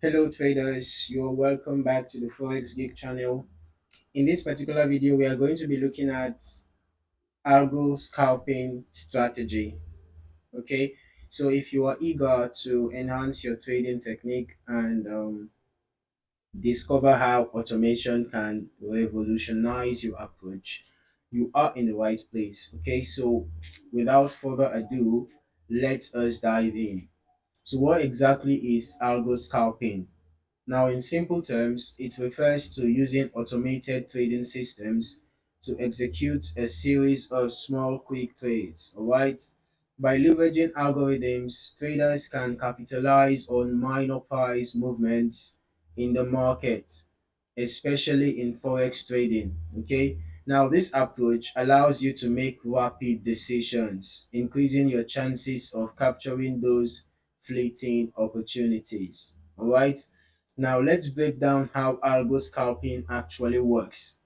Hello traders, you're welcome back to the Forex Geek channel. In this particular video, we are going to be looking at algo scalping strategy. Okay, so if you are eager to enhance your trading technique and discover how automation can revolutionize your approach, you are in the right place. Okay, so without further ado, let us dive in. So, what exactly is algo scalping? Now, in simple terms, it refers to using automated trading systems to execute a series of small, quick trades. All right. By leveraging algorithms, traders can capitalize on minor price movements in the market, especially in forex trading. Okay. Now, this approach allows you to make rapid decisions, increasing your chances of capturing those fleeting opportunities. All right. Now let's break down how algo scalping actually works.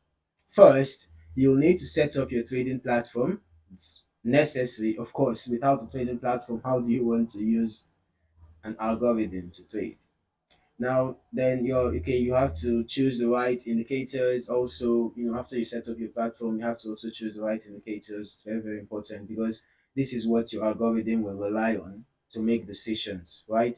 First, you'll need to set up your trading platform. It's necessary, of course. Without a trading platform, how do you want to use an algorithm to trade? Now, then you're okay. You have to choose the right indicators. Also, after you set up your platform, you have to also choose the right indicators. Very, very important because this is what your algorithm will rely on to make decisions, right?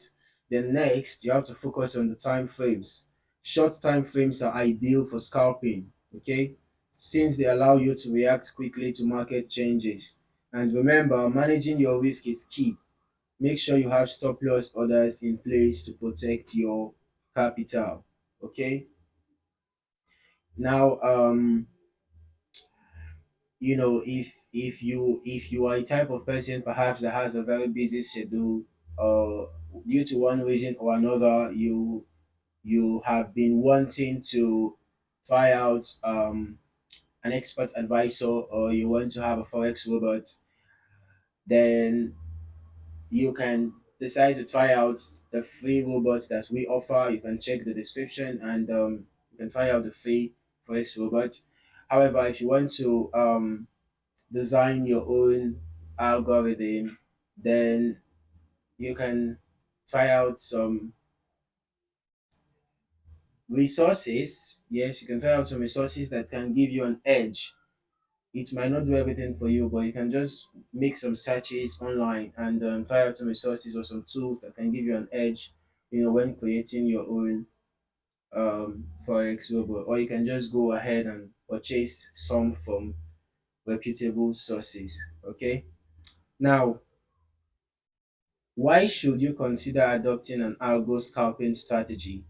Then next, you have to focus on the time frames. Short time frames are ideal for scalping, okay? Since they allow you to react quickly to market changes. And remember, managing your risk is key. Make sure you have stop loss orders in place to protect your capital. Okay. Now, if you are a type of person perhaps that has a very busy schedule, or due to one reason or another, you have been wanting to try out an expert advisor, or you want to have a forex robot, then you can decide to try out the free robots that we offer. You can check the description and you can try out the free Forex robot. However, if you want to design your own algorithm, then you can try out some resources. Yes, you can try out some resources that can give you an edge. It might not do everything for you, but you can just make some searches online and try out some resources or some tools that can give you an edge, when creating your own forex robot. Or you can just go ahead and purchase some from reputable sources. Okay. Now, why should you consider adopting an algo scalping strategy?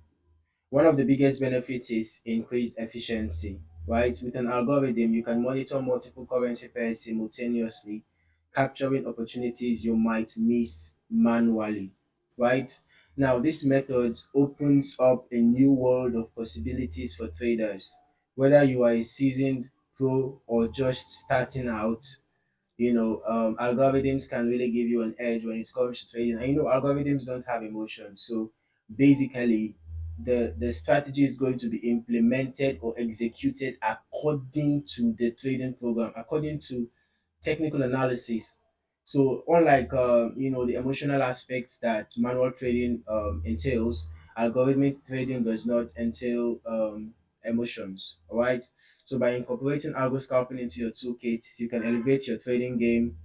One of the biggest benefits is increased efficiency, right? With an algorithm, you can monitor multiple currency pairs simultaneously, capturing opportunities you might miss manually, right? Now, this method opens up a new world of possibilities for traders. Whether you are a seasoned pro or just starting out, algorithms can really give you an edge when it comes to trading. And algorithms don't have emotions. So basically, the strategy is going to be implemented or executed according to the trading program, according to technical analysis. So unlike the emotional aspects that manual trading entails, algorithmic trading does not entail emotions. All right. So by incorporating algo scalping into your toolkit, you can elevate your trading game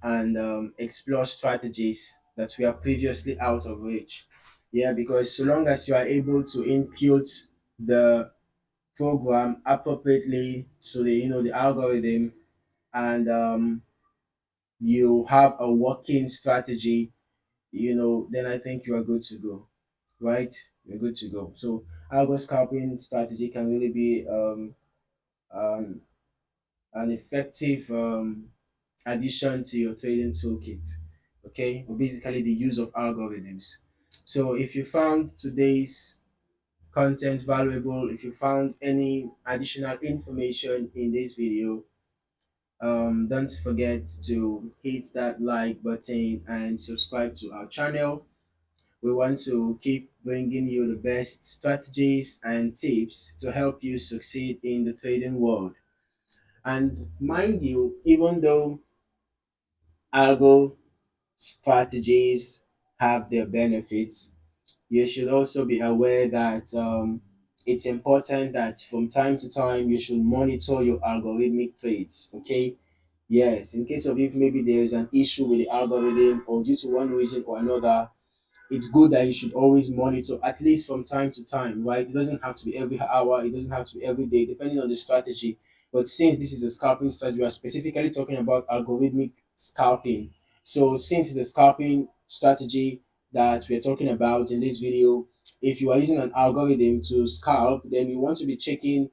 and explore strategies that were previously out of reach. Yeah, because so long as you are able to input the program appropriately to the algorithm, and you have a working strategy, then I think you are good to go, right? You're good to go. So algo scalping strategy can really be um, an effective addition to your trading toolkit. Okay, or basically the use of algorithms. So if you found today's content valuable, if you found any additional information in this video, don't forget to hit that like button and subscribe to our channel. We want to keep bringing you the best strategies and tips to help you succeed in the trading world. And mind you, even though algo strategies have their benefits, You should also be aware that it's important that from time to time you should monitor your algorithmic trades. Okay, yes, in case of if maybe there is an issue with the algorithm or due to one reason or another, it's good that you should always monitor at least from time to time, right? It doesn't have to be every hour, it doesn't have to be every day, depending on the strategy. But since this is a scalping strategy, we are specifically talking about algorithmic scalping. So since it's a scalping strategy that we're talking about in this video, if you are using an algorithm to scalp, then you want to be checking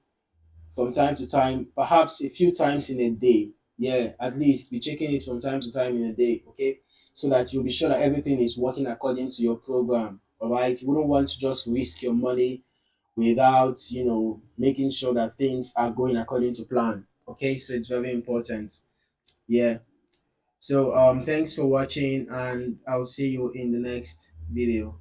from time to time, perhaps a few times in a day. Yeah, at least be checking it from time to time in a day, okay? So that you'll be sure that everything is working according to your program. All right. You wouldn't want to just risk your money without, making sure that things are going according to plan. Okay, so it's very important. Yeah. So thanks for watching and I'll see you in the next video.